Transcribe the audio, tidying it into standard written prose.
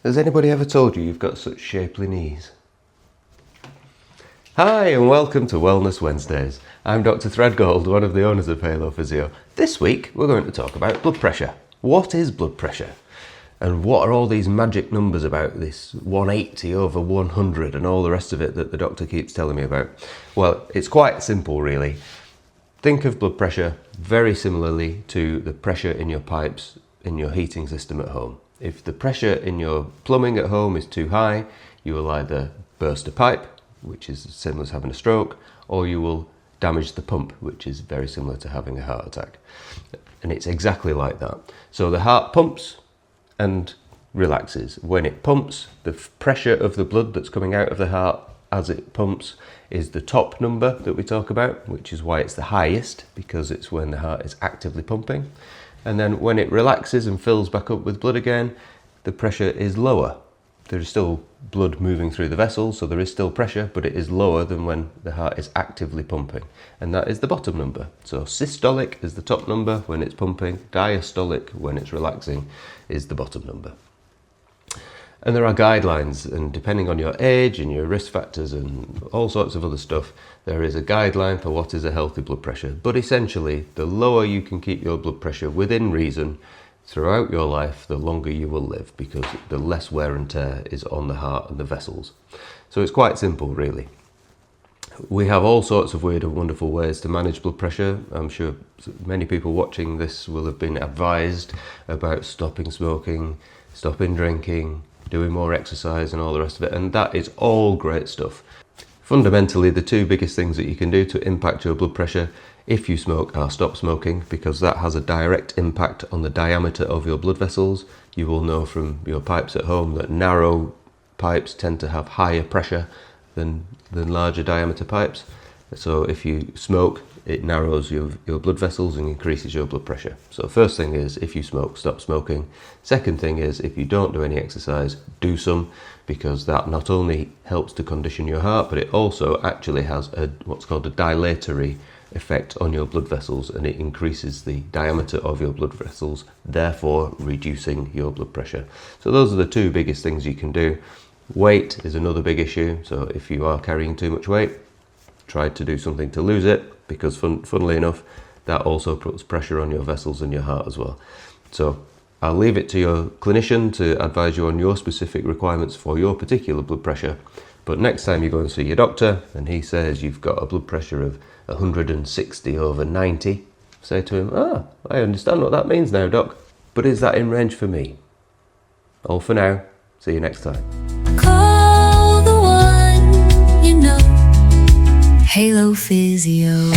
Has anybody ever told you you've got such shapely knees? Hi and welcome to Wellness Wednesdays. I'm Dr. Threadgold, one of the owners of Halo Physio. This week we're going to talk about blood pressure. What is blood pressure? And what are all these magic numbers about this 180 over 100 and all the rest of it that the doctor keeps telling me about? Well, it's quite simple really. Think of blood pressure very similarly to the pressure in your pipes in your heating system at home. If the pressure in your plumbing at home is too high, you will either burst a pipe, which is similar to having a stroke, or you will damage the pump, which is very similar to having a heart attack. And it's exactly like that. So the heart pumps and relaxes. When it pumps, the pressure of the blood that's coming out of the heart as it pumps is the top number that we talk about, which is why it's the highest, because it's when the heart is actively pumping. And then when it relaxes and fills back up with blood again, the pressure is lower. There is still blood moving through the vessels, so there is still pressure, but it is lower than when the heart is actively pumping. And that is the bottom number. So systolic is the top number when it's pumping, diastolic when it's relaxing is the bottom number. And there are guidelines, and depending on your age and your risk factors and all sorts of other stuff, there is a guideline for what is a healthy blood pressure. But essentially, the lower you can keep your blood pressure within reason throughout your life, the longer you will live, because the less wear and tear is on the heart and the vessels. So it's quite simple, really. We have all sorts of weird and wonderful ways to manage blood pressure. I'm sure many people watching this will have been advised about stopping smoking, stopping drinking, doing more exercise and all the rest of it, and that is all great stuff. Fundamentally, the two biggest things that you can do to impact your blood pressure if you smoke are stop smoking, because that has a direct impact on the diameter of your blood vessels. You will know from your pipes at home that narrow pipes tend to have higher pressure than larger diameter pipes. So if you smoke, it narrows your blood vessels and increases your blood pressure. So first thing is, if you smoke, stop smoking. Second thing is, if you don't do any exercise, do some, because that not only helps to condition your heart, but it also actually has what's called a dilatory effect on your blood vessels, and it increases the diameter of your blood vessels, therefore reducing your blood pressure. So those are the two biggest things you can do. Weight is another big issue. So if you are carrying too much weight, try to do something to lose it, because funnily enough, that also puts pressure on your vessels and your heart as well. So I'll leave it to your clinician to advise you on your specific requirements for your particular blood pressure. But next time you go and see your doctor and he says you've got a blood pressure of 160 over 90, say to him, I understand what that means now, doc, but is that in range for me? All for now. See you next time. Call the one you know, Halo Physio.